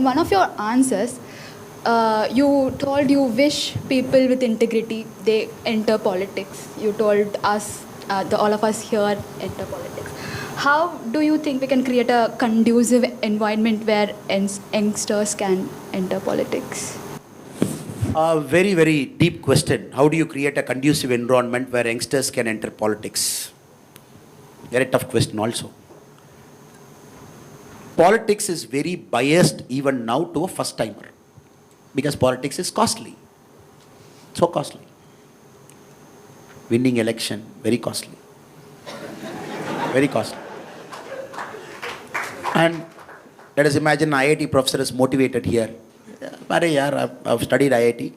One of your answers, you told you wish people with integrity they enter politics. You told us, all of us here, enter politics. How do you think we can create a conducive environment where youngsters can enter politics? A very, very deep question. How do you create a conducive environment where youngsters can enter politics? Very tough question also. Politics is very biased even now to a first timer because politics is costly. So costly. Winning election, very costly. Very costly. And let us imagine an IIT professor is motivated here. I've studied IIT.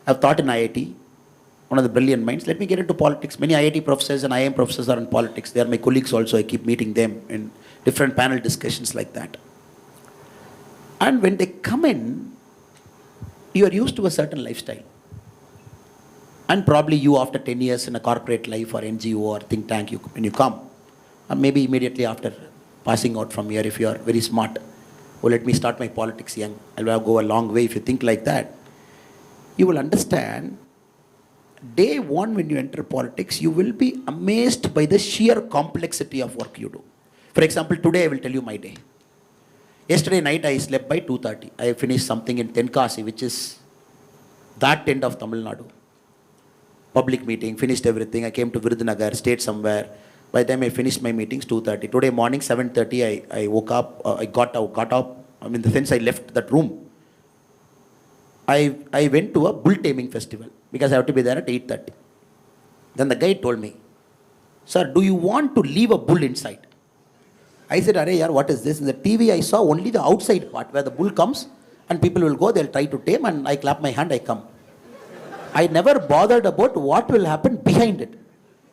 I've taught in IIT. One of the brilliant minds. Let me get into politics. Many IIT professors and IIM professors are in politics. They are my colleagues also. I keep meeting them in different panel discussions like that. And when they come in, you are used to a certain lifestyle. And probably you, after 10 years in a corporate life or NGO or think tank, when you come, maybe immediately after passing out from here, if you are very smart, oh, let me start my politics young, I'll go a long way. If you think like that, you will understand, day one when you enter politics, you will be amazed by the sheer complexity of work you do. For example, today I will tell you my day. Yesterday night I slept by 2:30. I finished something in Tenkasi, which is that end of Tamil Nadu. Public meeting, finished everything. I came to Virudhunagar, stayed somewhere. By the time I finished my meetings, 2:30. Today morning, 7:30, I woke up, I got up. I mean, in the sense I left that room. I went to a bull taming festival because I have to be there at 8:30. Then the guy told me, sir, do you want to leave a bull inside? I said, Arey yaar, what is this? In the TV I saw only the outside part where the bull comes and people will go, they'll try to tame and I clap my hand, I come. I never bothered about what will happen behind it.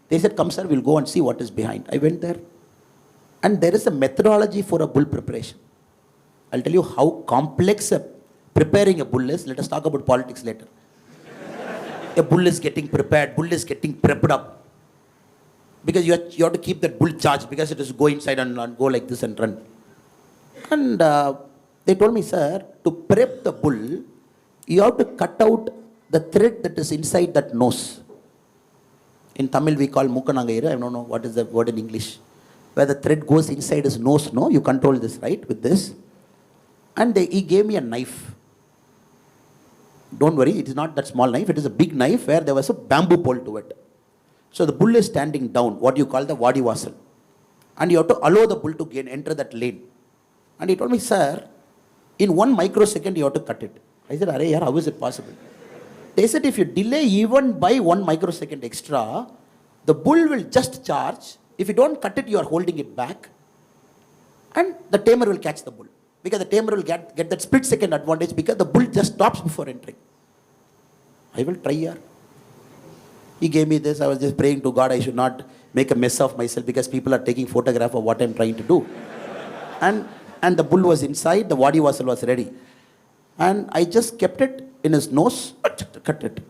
They said, come sir, we'll go and see what is behind. I went there. And there is a methodology for a bull preparation. I'll tell you how complex preparing a bull is. Let us talk about politics later. A bull is getting prepared, bull is getting prepped up. Because you have to keep that bull charged because it is go inside and go like this and run. And they told me, sir, to prep the bull, you have to cut out the thread that is inside that nose. In Tamil we call Mukanangairu. I don't know what is the word in English. Where the thread goes inside his nose, no? You control this, right? With this. And he gave me a knife. Don't worry, it is not that small knife. It is a big knife where there was a bamboo pole to it. So the bull is standing down, what you call the Vadi Vasal. And you have to allow the bull to enter that lane. And he told me, sir, in 1 microsecond you have to cut it. I said, Arey yaar, how is it possible? They said, if you delay even by 1 microsecond extra, the bull will just charge. If you don't cut it, you are holding it back. And the tamer will catch the bull. Because the tamer will get that split second advantage because the bull just stops before entering. I will try here. He gave me this. I was just praying to God I should not make a mess of myself because people are taking photograph of what I'm trying to do. And the bull was inside, the Vadi Vasal was ready. And I just kept it in his nose, cut it.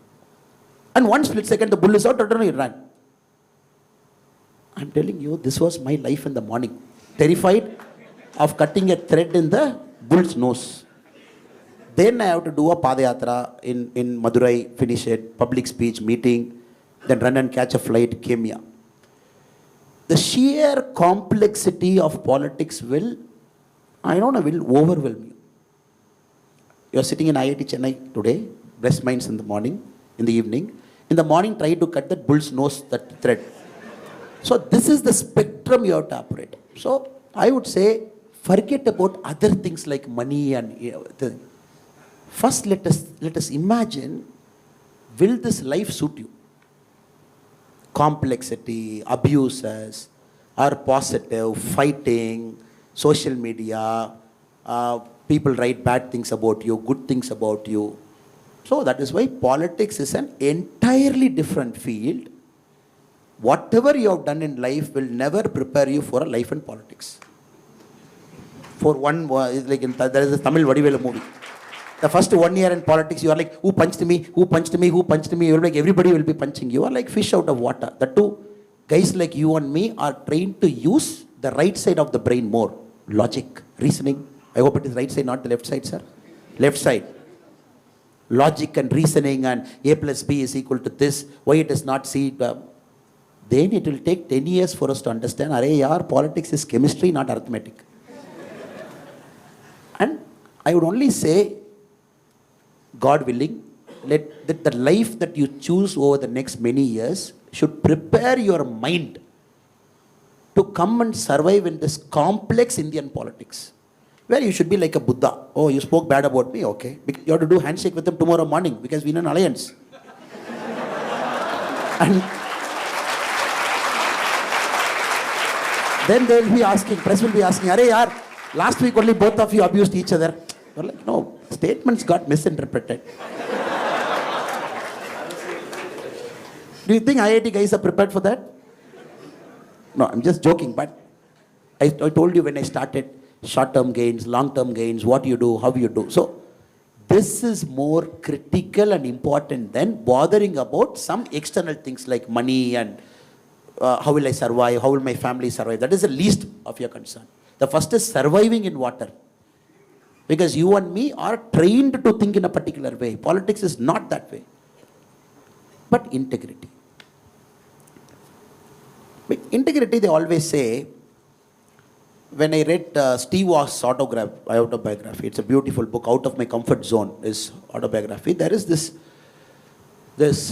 And 1 split second, the bull is out, he ran. I'm telling you, this was my life in the morning. Terrified of cutting a thread in the bull's nose. Then I have to do a Padayatra in Madurai, finish it, public speech, meeting, then run and catch a flight, came here. The sheer complexity of politics will overwhelm you. You are sitting in IIT Chennai today, breast minds in the morning, in the evening. In the morning, try to cut that bull's nose, that thread. So this is the spectrum you have to operate. So I would say, forget about other things like money and first let us imagine, will this life suit you? Complexity, abuses, are positive, fighting, social media, people write bad things about you, good things about you. So that is why politics is an entirely different field. Whatever you have done in life will never prepare you for a life in politics. For one, like there is a Tamil Vadivelu movie. The first 1 year in politics, you are like, who punched me, who punched me, who punched me? You're like, everybody will be punching you. You are like fish out of water. The two guys like you and me are trained to use the right side of the brain more. Logic, reasoning, I hope it is right side, not the left side, sir. Left side. Logic and reasoning and A plus B is equal to this. Why it is not C? Then it will take 10 years for us to understand, arey yaar, politics is chemistry, not arithmetic. And I would only say, God willing, let that the life that you choose over the next many years should prepare your mind to come and survive in this complex Indian politics, where you should be like a Buddha. Oh, you spoke bad about me? Okay. You have to do handshake with them tomorrow morning because we're in an alliance. And then they will be asking, press will be asking, arey yaar, last week only both of you abused each other. You're like, no, statements got misinterpreted. Do you think IIT guys are prepared for that? No, I'm just joking, but I told you when I started, short-term gains, long-term gains, what you do, how you do. So, this is more critical and important than bothering about some external things like money and how will I survive, how will my family survive. That is the least of your concern. The first is surviving in water. Because you and me are trained to think in a particular way. Politics is not that way. But integrity. With integrity, they always say, when I read Steve Woss's autobiography, it's a beautiful book, Out of My Comfort Zone, is autobiography. There is this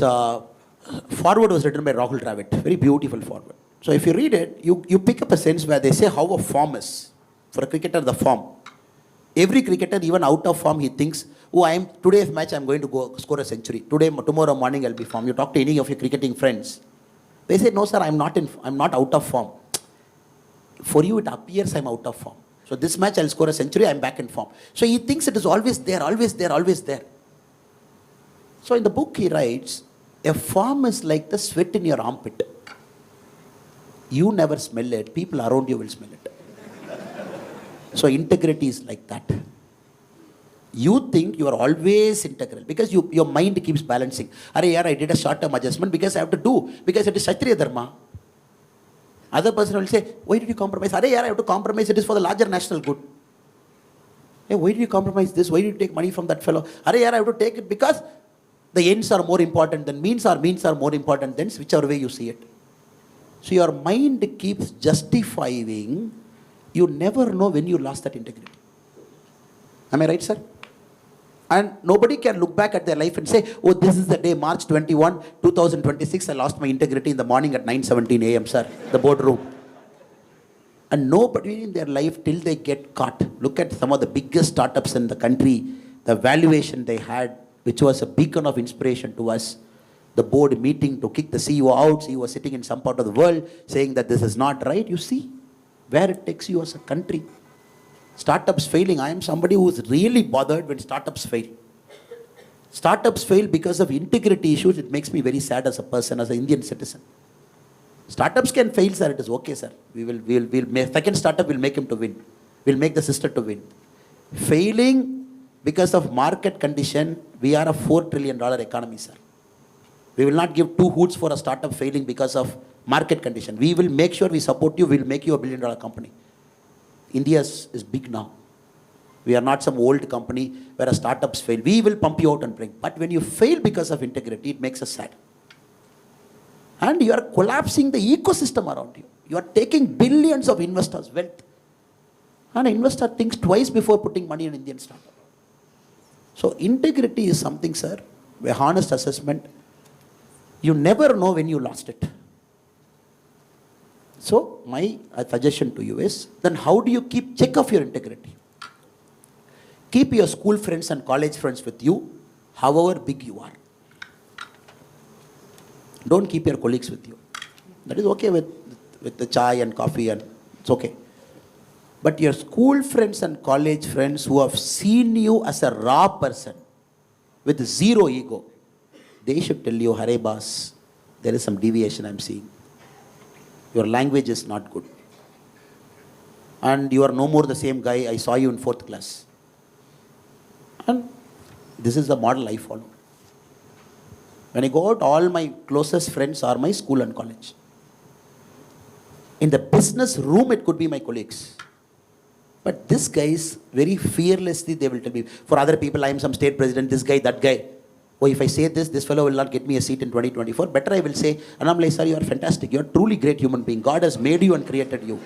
foreword was written by Rahul Dravid, very beautiful foreword. So if you read it, you pick up a sense where they say how a form is. For a cricketer, the form. Every cricketer, even out of form, he thinks, oh, today's match, I'm going to go score a century. Tomorrow morning, I'll be form. You talk to any of your cricketing friends. They say, no, sir, I'm not out of form. For you, it appears I'm out of form. So this match, I'll score a century, I'm back in form. So he thinks it is always there, always there, always there. So in the book, he writes, a form is like the sweat in your armpit. You never smell it, people around you will smell it. So integrity is like that. You think you are always integral because your mind keeps balancing. Arey yaar, I did a short-term adjustment because I have to do, because it is Kshatriya Dharma. Other person will say, why did you compromise? Arey yaar, I have to compromise, it is for the larger national good. Hey, why did you compromise this? Why did you take money from that fellow? Arey yaar, I have to take it because the ends are more important than means, or means are more important than whichever way you see it. So your mind keeps justifying. You never know when you lost that integrity. Am I right, sir? And nobody can look back at their life and say, oh, this is the day, March 21, 2026, I lost my integrity in the morning at 9:17 a.m., sir, the boardroom. And nobody in their life till they get caught. Look at some of the biggest startups in the country, the valuation they had, which was a beacon of inspiration to us. The board meeting to kick the CEO out. CEO was sitting in some part of the world saying that this is not right. You see where it takes you as a country. Startups failing. I am somebody who is really bothered when startups fail. Startups fail because of integrity issues. It makes me very sad as a person, as an Indian citizen. Startups can fail, sir. It is okay, sir. We'll make, second startup will make him to win. We'll make the sister to win. Failing because of market condition, we are a $4 trillion economy, sir. We will not give two hoots for a startup failing because of market condition. We will make sure we support you. We will make you a $1 billion company. India is big now. We are not some old company where a startups fail. We will pump you out and bring. But when you fail because of integrity, it makes us sad. And you are collapsing the ecosystem around you. You are taking billions of investors' wealth. And an investor thinks twice before putting money in Indian startup. So integrity is something, sir, a honest assessment. You never know when you lost it. So my suggestion to you is, then how do you keep check of your integrity? Keep your school friends and college friends with you, however big you are. Don't keep your colleagues with you. That is okay with the chai and coffee, and it's okay. But your school friends and college friends who have seen you as a raw person with zero ego, they should tell you, Hare boss, there is some deviation I'm seeing. Your language is not good. And you are no more the same guy I saw you in 4th class. And this is the model I follow. When I go out, all my closest friends are my school and college. In the business room, it could be my colleagues. But this guys, very fearlessly, they will tell me, for other people, I am some state president, this guy, that guy. Oh, if I say this fellow will not get me a seat in 2024. Better I will say, Annamalai sir, you are fantastic. You are truly great human being. God has made you and created you.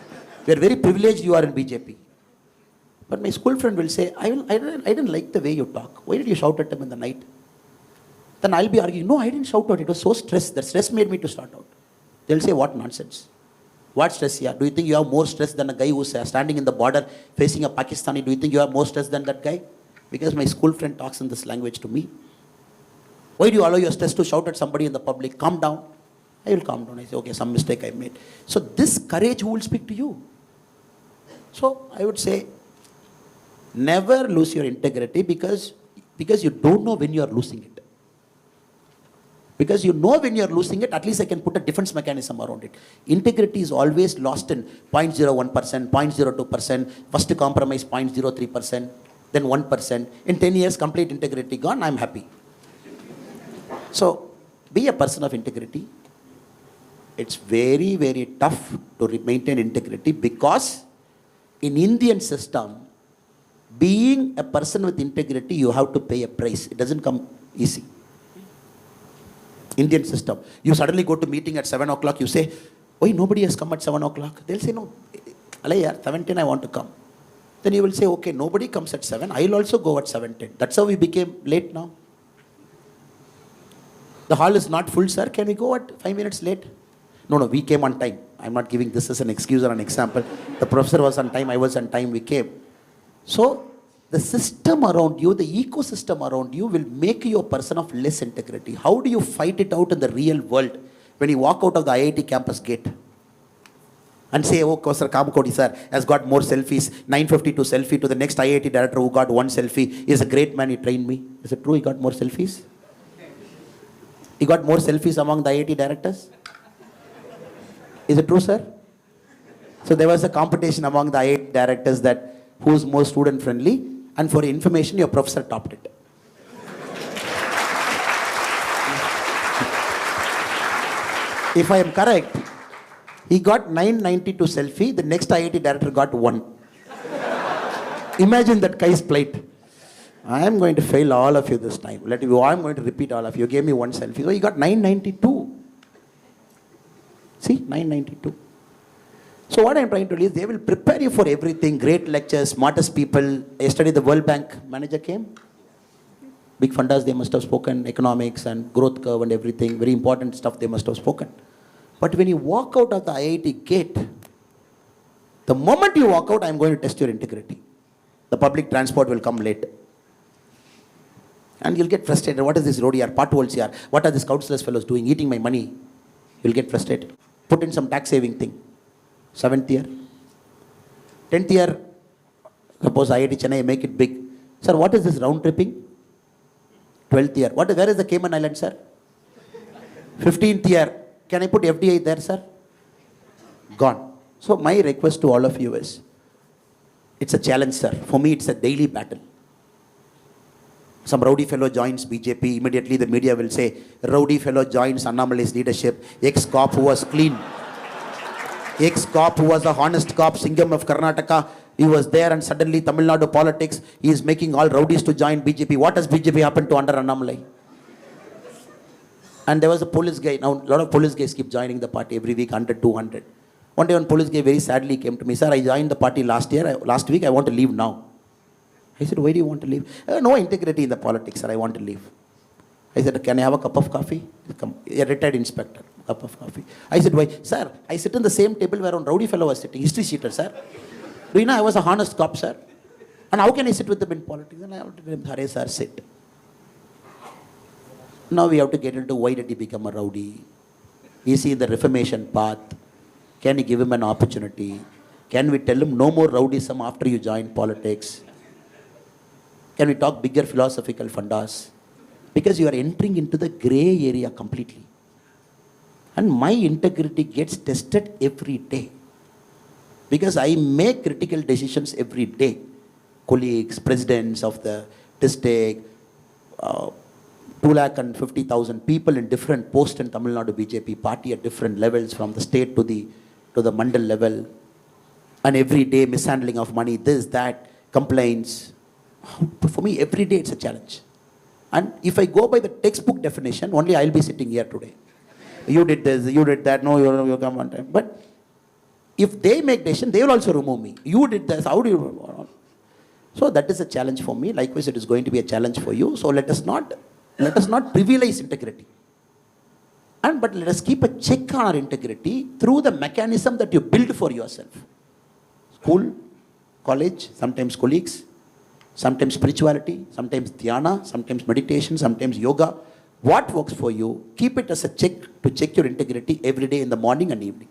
We are very privileged you are in BJP. But my school friend will say, I didn't like the way you talk. Why did you shout at him in the night? Then I'll be arguing, no, I didn't shout out. It was so stressed. The stress made me to start out. They'll say, what nonsense. What stress here? Do you think you have more stress than a guy who's standing in the border facing a Pakistani? Do you think you have more stress than that guy? Because my school friend talks in this language to me. Why do you allow your stress to shout at somebody in the public? Calm down. I will calm down. I say, okay, some mistake I made. So this courage, who will speak to you? So I would say, never lose your integrity because you don't know when you are losing it. Because you know when you are losing it, at least I can put a defense mechanism around it. Integrity is always lost in 0.01%, 0.02%, first compromise 0.03%, then 1%. In 10 years, complete integrity gone, I'm happy. So, be a person of integrity. It's very, very tough to maintain integrity because in Indian system, being a person with integrity, you have to pay a price. It doesn't come easy. Indian system. You suddenly go to meeting at 7 o'clock, you say, why nobody has come at 7 o'clock? They'll say, no, Alaya, 7:10 I want to come. Then you will say, okay, nobody comes at 7, I'll also go at 7:10. That's how we became late now. The hall is not full, sir. Can we go at 5 minutes late? No, we came on time. I'm not giving this as an excuse or an example. The professor was on time, I was on time, we came. So, the system around you, the ecosystem around you will make you a person of less integrity. How do you fight it out in the real world when you walk out of the IIT campus gate and say, oh, Sir Kamakodi sir has got more selfies, 952 selfie to the next IIT director who got one selfie. He is a great man, he trained me. Is it true he got more selfies? He got more selfies among the IIT directors? Is it true, sir? So there was a competition among the IIT directors that who's more student friendly, and for information, your professor topped it. If I am correct, he got 992 selfie, the next IIT director got 1. Imagine that guy's plight. I am going to fail all of you this time. I am going to repeat all of you. You gave me 1 selfie. So he got 992. See, 992. So what I am trying to do is they will prepare you for everything. Great lectures, smartest people. Yesterday the World Bank manager came. Big fundas they must have spoken, economics and growth curve and everything. Very important stuff they must have spoken. But when you walk out of the IIT gate, the moment you walk out, I am going to test your integrity. The public transport will come late. And you'll get frustrated. What is this road here? Potholes here. What are these councillors fellows doing? Eating my money. You'll get frustrated. Put in some tax saving thing. 7th year. 10th year, suppose IIT Chennai make it big. Sir, what is this round tripping? 12th year. Where is the Cayman Island, sir? 15th year. Can I put FDI there, sir? Gone. So my request to all of you is, it's a challenge, sir. For me, it's a daily battle. Some rowdy fellow joins BJP. Immediately the media will say, rowdy fellow joins Annamalai's leadership. Ex-cop who was clean. Ex-cop who was a honest cop, Singham of Karnataka. He was there and suddenly Tamil Nadu politics. He is making all rowdies to join BJP. What has BJP happened to under Annamalai? And there was a police guy. Now a lot of police guys keep joining the party every week, 100, 200. One day one police guy very sadly came to me. Sir, I joined the party last week. I want to leave now. I said, why do you want to leave? No integrity in the politics, sir. I want to leave. I said, can I have a cup of coffee? Come, a retired inspector, cup of coffee. I said, why? Sir, I sit in the same table where one rowdy fellow was sitting, history sheeter, sir. Do you know I was a honest cop, sir? And how can I sit with them in politics? And I want to tell him, Hare, sir, sit. Now we have to get into why did he become a rowdy? Is he in the reformation path? Can we give him an opportunity? Can we tell him no more rowdyism after you join politics? Can we talk bigger philosophical fundas? Because you are entering into the grey area completely. And my integrity gets tested every day. Because I make critical decisions every day. Colleagues, presidents of the district, 250,000 people in different posts in Tamil Nadu BJP party at different levels from the state to the mandal level. And every day mishandling of money, this, that, complaints. For me, every day it's a challenge. And if I go by the textbook definition, only I'll be sitting here today. You did this, you did that, no, you come on time. But if they make decision, they will also remove me. You did this, how do you? So that is a challenge for me. Likewise, it is going to be a challenge for you. So let us not trivialize integrity. But let us keep a check on our integrity through the mechanism that you build for yourself. School, college, sometimes colleagues, sometimes spirituality, sometimes dhyana, sometimes meditation, sometimes yoga. What works for you, keep it as a check to check your integrity every day in the morning and evening.